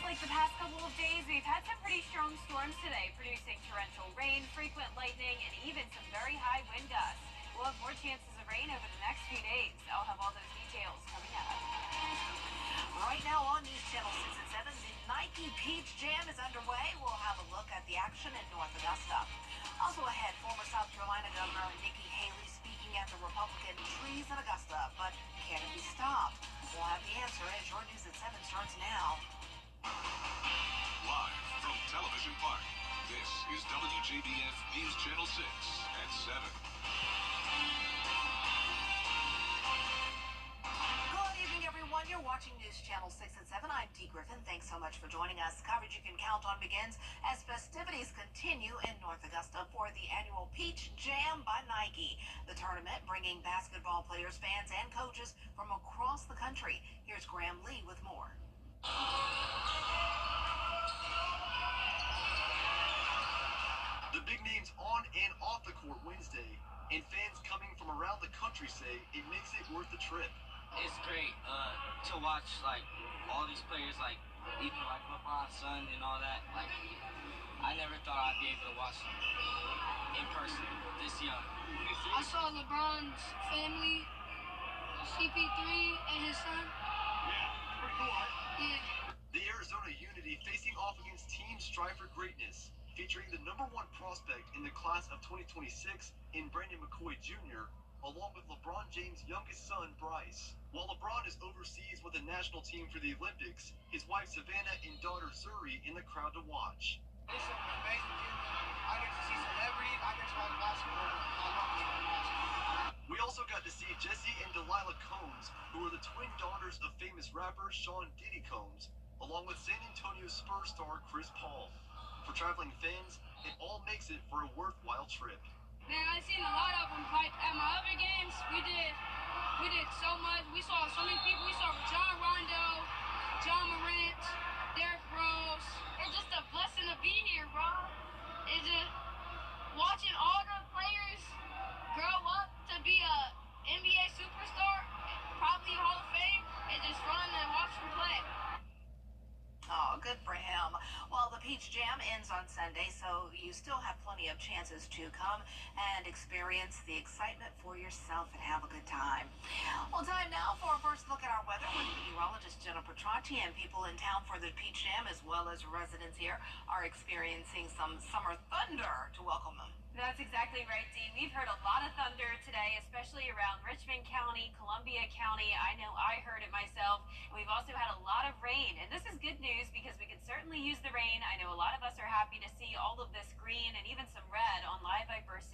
like the past couple of days, we've had some pretty strong storms today, producing torrential rain, frequent lightning, and even some very high wind gusts. We'll have more chances of rain over the next few days. I'll have all those details coming up. Right now on News Channel 6 and 7, the Nike Peach Jam is underway. We'll have a look at the action in North Augusta. Also ahead, former South Carolina Governor Nikki Haley speaking at the Republican Trees in Augusta, but can it be stopped? We'll have the answer as your News at 7 starts now. Live from Television Park, this is WJBF News Channel 6 at 7. Good evening, everyone. You're watching News Channel 6 and 7. I'm Dee Griffin. Thanks so much for joining us. Coverage you can count on begins as festivities continue in North Augusta for the annual Peach Jam by Nike. The tournament bringing basketball players, fans, and coaches from across the country. Here's Graham Lee with more. The big names on and off the court Wednesday, and fans coming from around the country say it makes it worth the trip. It's great to watch like all these players, like even like LeBron's son and all that. Like I never thought I'd be able to watch them in person this young. I saw LeBron's family, CP3 and his son. Yeah, pretty cool, right? Yeah. The Arizona Unity facing off against Team Strive for Greatness, featuring the #1 prospect in the class of 2026 in Brandon McCoy Jr., along with LeBron James' youngest son, Bryce. While LeBron is overseas with the national team for the Olympics, his wife Savannah and daughter Zuri in the crowd to watch. It's an amazing feeling. I get to see celebrities, I get to watch basketball. I love this basketball. We also got to see Jesse and Delilah Combs, who are the twin daughters of famous rapper Sean Diddy Combs, along with San Antonio Spurs star Chris Paul. For traveling fans, it all makes it for a worthwhile trip. Man, I've seen a lot of them. Like at my other games, we did so much. We saw so many people. We saw John Rondo, John Morant, Derrick Rose. It's just a blessing to be here, bro. It's just watching all the players grow up to be a NBA superstar, probably Hall of Fame. It's just fun to watch them play. Oh, good for him. Well, the Peach Jam ends on Sunday, so you still have plenty of chances to come and experience the excitement for yourself and have a good time. Well, time now for a first look at our weather with meteorologist Jennifer Trotty, and people in town for the Peach Jam, as well as residents here, are experiencing some summer thunder to welcome them. That's exactly right, Dee. We've heard a lot of thunder today, especially around Richmond County, Columbia County. I know I heard it myself. And we've also had a lot of rain. And this is good news because we could certainly use the rain. I know a lot of us are happy to see all of this green and even some red on Live Viper 6.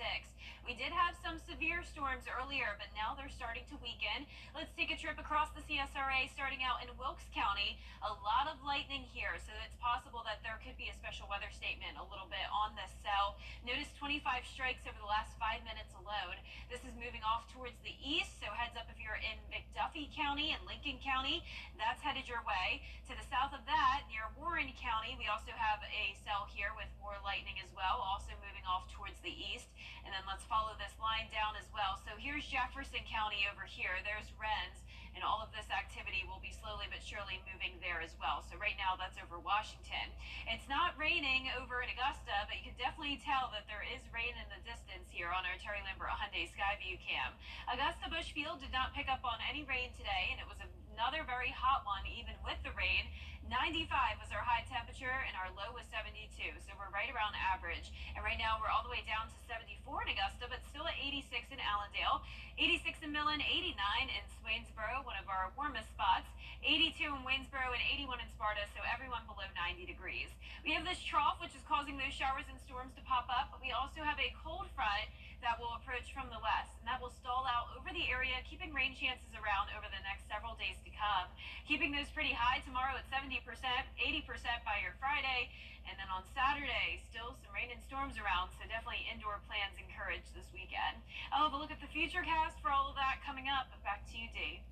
We did have some severe storms earlier, but now they're starting to weaken. Let's take a trip across the CSRA, starting out in Wilkes County. A lot of lightning here, so it's possible that there could be a special weather statement a little bit on this cell. Notice 25 strikes over the last 5 minutes alone. This is moving off towards the east, so heads up if you're in McDuffie County and Lincoln County. That's headed your way. To the south of that, near Warren County, we also have a cell here with more lightning as well, also moving off towards the east. And then let's follow this line down as well. So here's Jefferson County over here. There's Rennes. And all of this activity will be slowly but surely moving there as well. So right now that's over Washington. It's not raining over in Augusta, but you can definitely tell that there is rain in the distance here on our Terry Lambert Hyundai Skyview cam. Augusta Bushfield did not pick up on any rain today, and it was another very hot one even with the rain. 95 was our high temperature and our low was 72, so we're right around average. And right now we're all the way down to 74 in Augusta, but still at 86 in Allendale, 86 in Millen, 89 in Swainsboro, one of our warmest spots, 82 in Waynesboro, and 81 in Sparta, so everyone below 90 degrees. We have this trough, which is causing those showers and storms to pop up, but we also have a cold front that will approach from the west, and that will stall out over the area, keeping rain chances around over the next several days to come. Keeping those pretty high tomorrow at 70%, 80% by your Friday, and then on Saturday, still some rain and storms around, so definitely indoor plans encouraged this weekend. I'll have a look at the futurecast for all of that coming up. Back to you, Dee.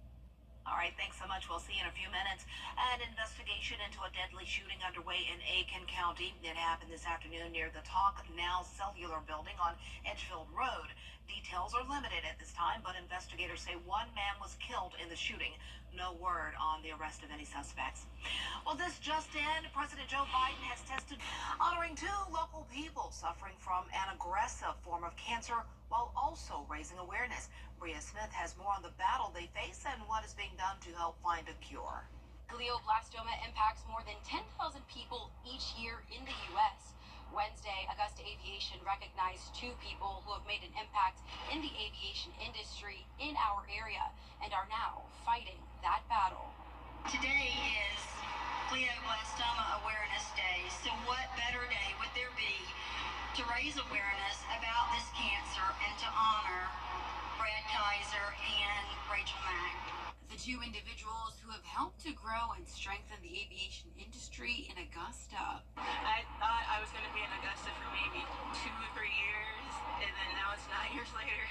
All right, thanks so much. We'll see you in a few minutes. An investigation into a deadly shooting underway in Aiken County. It happened this afternoon near the Talk Now Cellular Building on Edgefield Road. Details are limited at this time, but investigators say one man was killed in the shooting. no word on the arrest of any suspects. Well, this just in, President Joe Biden has tested honoring two local people suffering from an aggressive form of cancer while also raising awareness. Bria Smith has more on the battle they face and what is being done to help find a cure. Glioblastoma impacts more than 10,000 people each year in the U.S. Wednesday, Augusta Aviation recognized two people who have made an impact in the aviation industry in our area and are now fighting that battle. Today is Glioblastoma Awareness Day, so what better day would there be to raise awareness about this cancer and to honor Brad Kaiser and Rachel Mack. The two individuals who have helped to grow and strengthen the aviation industry in Augusta. I thought I was going to be in Augusta for maybe 2 or 3 years, and then now it's 9 years later.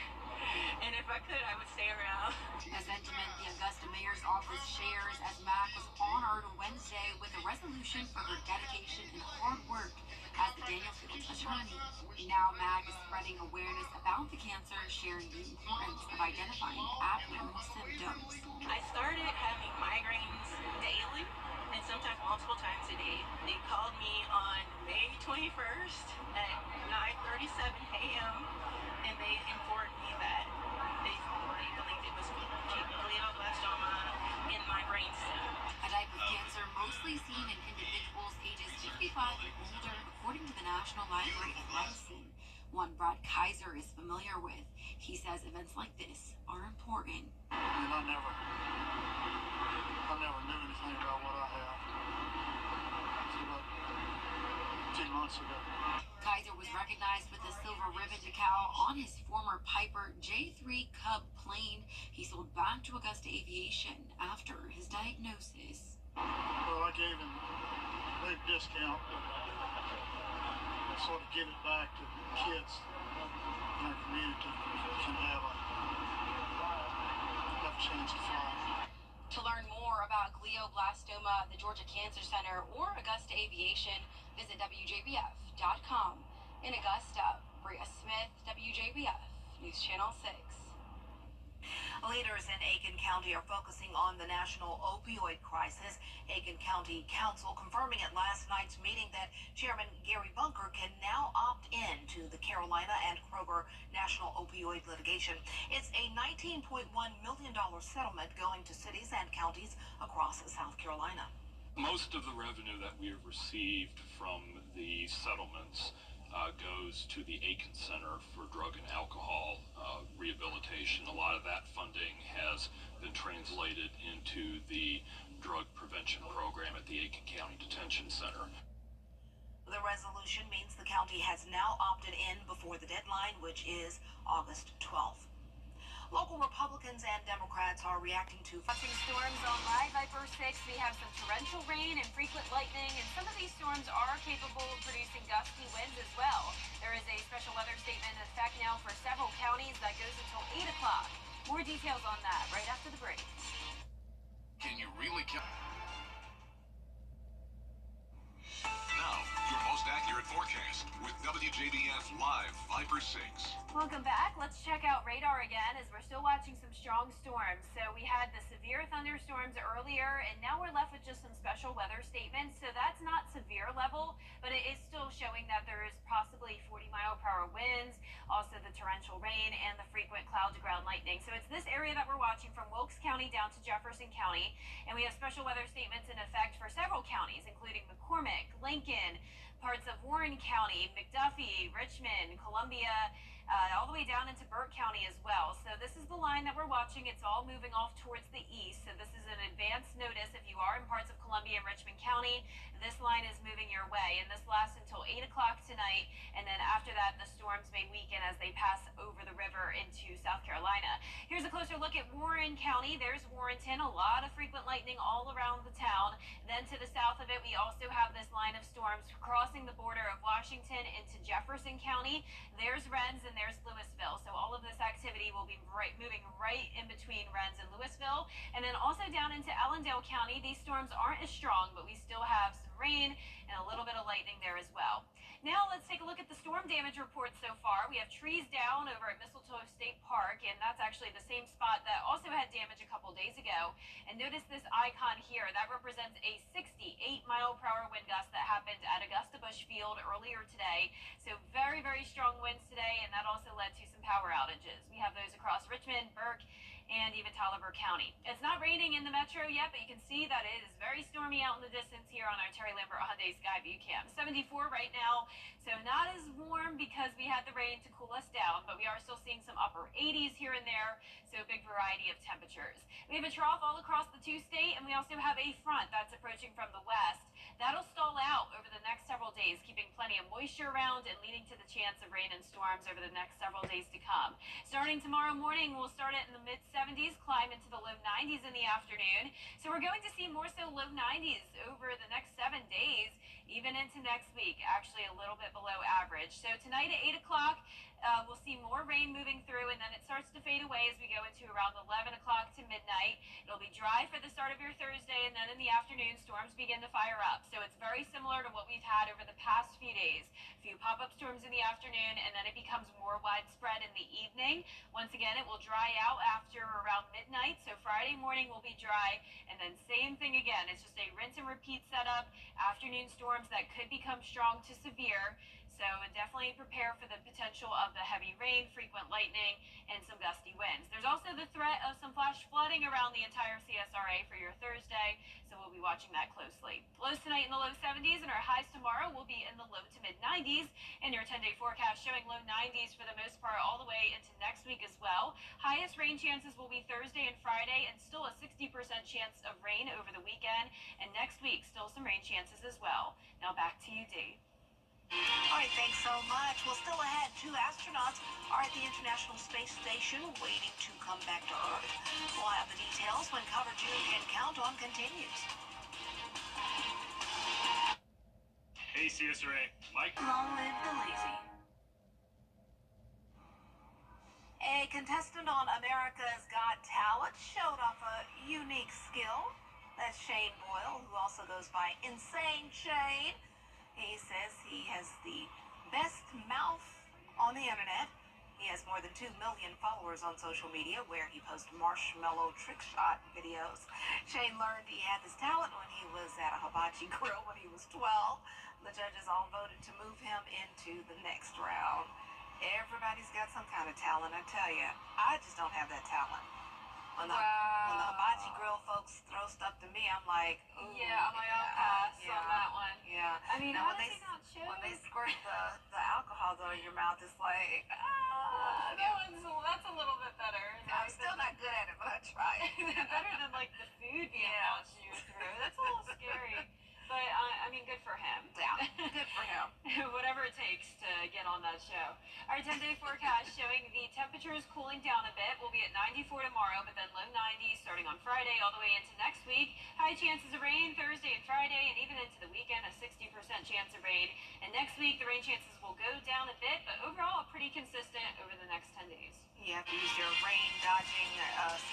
And if I could, I would stay around. A sentiment the Augusta Mayor's Office shares as Mack was honored Wednesday with a resolution for her dedication and hard work as the Daniel-Field attorney. Now Mack is spreading awareness about the cancer, sharing the importance of identifying abnormal symptoms. I started having migraines daily and sometimes multiple times a day. They called me on May 21st at 9:37 a.m. and they informed me that they believed it was glioblastoma in my brainstem. A type of cancer mostly seen in individuals ages 55 and older, according to the National Library of Medicine. One Brad Kaiser is familiar with. He says events like this are important. And I never knew anything about what I have. So about 10 months ago. Kaiser was recognized with a silver ribbon decal on his former Piper J3 Cub plane he sold back to Augusta Aviation after his diagnosis. Well, I gave him a big discount, but I sort of give it back to kids in our community who can have a chance to fly. To learn more about glioblastoma, the Georgia Cancer Center, or Augusta Aviation, visit WJBF.com. In Augusta, Bria Smith, WJBF, News Channel 6. Leaders in Aiken County are focusing on the national opioid crisis. Aiken County Council confirming at last night's meeting that Chairman Gary Bunker can now opt in to the Carolina and Kroger national opioid litigation. It's a $19.1 million settlement going to cities and counties across South Carolina. Most of the revenue that we have received from the settlements goes to the Aiken Center for Drug and Alcohol Rehabilitation. A lot of that funding has been translated into the drug prevention program at the Aiken County Detention Center. The resolution means the county has now opted in before the deadline, which is August 12th. Local Republicans and Democrats are reacting to Watching storms on Live by First 6, we have some torrential rain and frequent lightning, and some of these storms are capable of producing gusty winds as well. There is a special weather statement in effect now for several counties that goes until 8 o'clock. More details on that right after the break. Can you really count? Now, your most accurate forecast with WJBF Live Viper 6. Welcome back. Let's check out radar again as we're still watching some strong storms. So we had the severe thunderstorms earlier, and now we're left with just some special weather statements. So that's not severe level, but it is still showing that there is possibly 40-mile-per-hour winds, also the torrential rain, and the frequent cloud-to-ground lightning. So it's this area that we're watching from Wilkes County down to Jefferson County, and we have special weather statements in effect for several counties, including McCormick, Lincoln, parts of Warren County, McDuffie, Richmond, Columbia, all the way down into Burke County as well. So this is the line that we're watching. It's all moving off towards the east. So this is an advance notice if you are in parts of Columbia and Richmond County. This line is moving your way, and this lasts until 8 o'clock tonight. And then after that, the storms may weaken as they pass over the river into South Carolina. Here's a closer look at Warren County. There's Warrenton, a lot of frequent lightning all around the town. Then to the south of it, we also have this line of storms crossing the border of Washington into Jefferson County. There's Rennes and there's Louisville. So all of this activity will be moving right in between Rennes and Louisville. And then also down into Allendale County, these storms aren't as strong, but we still have some rain and a little bit of lightning there as well. Now let's take a look at the storm damage report so far. We have trees down over at Mistletoe State Park, and that's actually the same spot that also had damage a couple days ago. And notice this icon here. That represents a 68-mile-per-hour wind gust that happened at Augusta Busch Field earlier today. So very, very strong winds today, and that also led to some power outages. We have those across Richmond, Burke, and even Taliaferro County. It's not raining in the metro yet, but you can see that it is very stormy out in the distance here on our Terry Lambert Hyundai Skyview Cam. 74 right now, so not as warm because we had the rain to cool us down, but we are still seeing some upper 80s here and there, so a big variety of temperatures. We have a trough all across the two-state, and we also have a front that's approaching from the west. That'll stall out over the next several days, keeping plenty of moisture around and leading to the chance of rain and storms over the next several days to come. Starting tomorrow morning, we'll start it in the mid-70s, climb into the low 90s in the afternoon. So we're going to see more so low 90s over the next 7 days, even into next week, actually a little bit below average. So tonight at 8 o'clock, we'll see more rain moving through, and then it starts to fade away as we go into around 11 o'clock to midnight. It'll be dry for the start of your Thursday, and then in the afternoon, storms begin to fire up. So it's very similar to what we've had over the past few days. A few pop-up storms in the afternoon, and then it becomes more widespread in the evening. Once again, it will dry out after around midnight, so Friday morning will be dry, and then same thing again. It's just a rinse and repeat setup. Afternoon storms that could become strong to severe. So definitely prepare for the potential of the heavy rain, frequent lightning, and some gusty winds. There's also the threat of some flash flooding around the entire CSRA for your Thursday, so we'll be watching that closely. Lows tonight in the low 70s, and our highs tomorrow will be in the low to mid 90s. And your 10-day forecast showing low 90s for the most part all the way into next week as well. Highest rain chances will be Thursday and Friday, and still a 60% chance of rain over the weekend. And next week, still some rain chances as well. Now back to you, Dee. All right, thanks so much. Well, still ahead, 2 astronauts are at the International Space Station waiting to come back to Earth. We'll have the details when coverage you can count on continues. Hey, CSRA, Mike. Long live the lazy. A contestant on America's Got Talent showed off a unique skill. That's Shane Boyle, who also goes by Insane Shane. He says he has the best mouth on the internet. He has more than 2 million followers on social media where he posts marshmallow trick shot videos. Shane learned he had this talent when he was at a hibachi grill when he was 12. The judges all voted to move him into the next round. Everybody's got some kind of talent, I tell you. I just don't have that talent. When the hibachi grill folks throw stuff to me, I'm like, ooh. Yeah, I'm like, I'll pass on that one. Yeah. I mean, now, how does he not choke? when they squirt the alcohol though in your mouth, it's like, That's a little bit better. I'm still not good at it, but I try. Better than like the food being launched you through. That's a little scary. But I mean, good for him. Yeah, good for him. Whatever it takes to get on that show. Our 10-day forecast showing the temperatures cooling down a bit. We'll be at 94 tomorrow, but then low 90s starting on Friday all the way into next week. High chances of rain Thursday and Friday, and even into the weekend, a 60% chance of rain. And next week, the rain chances will go down a bit, but overall, pretty consistent over the next 10 days. You have to use your rain dodging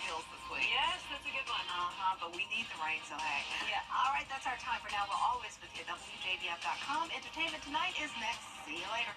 skills this week. Yes, that's a good one. But we need the rain, so hey. Yeah. All right, that's our time for now. We're always with you at WJBF.com. Entertainment Tonight is next. See you later.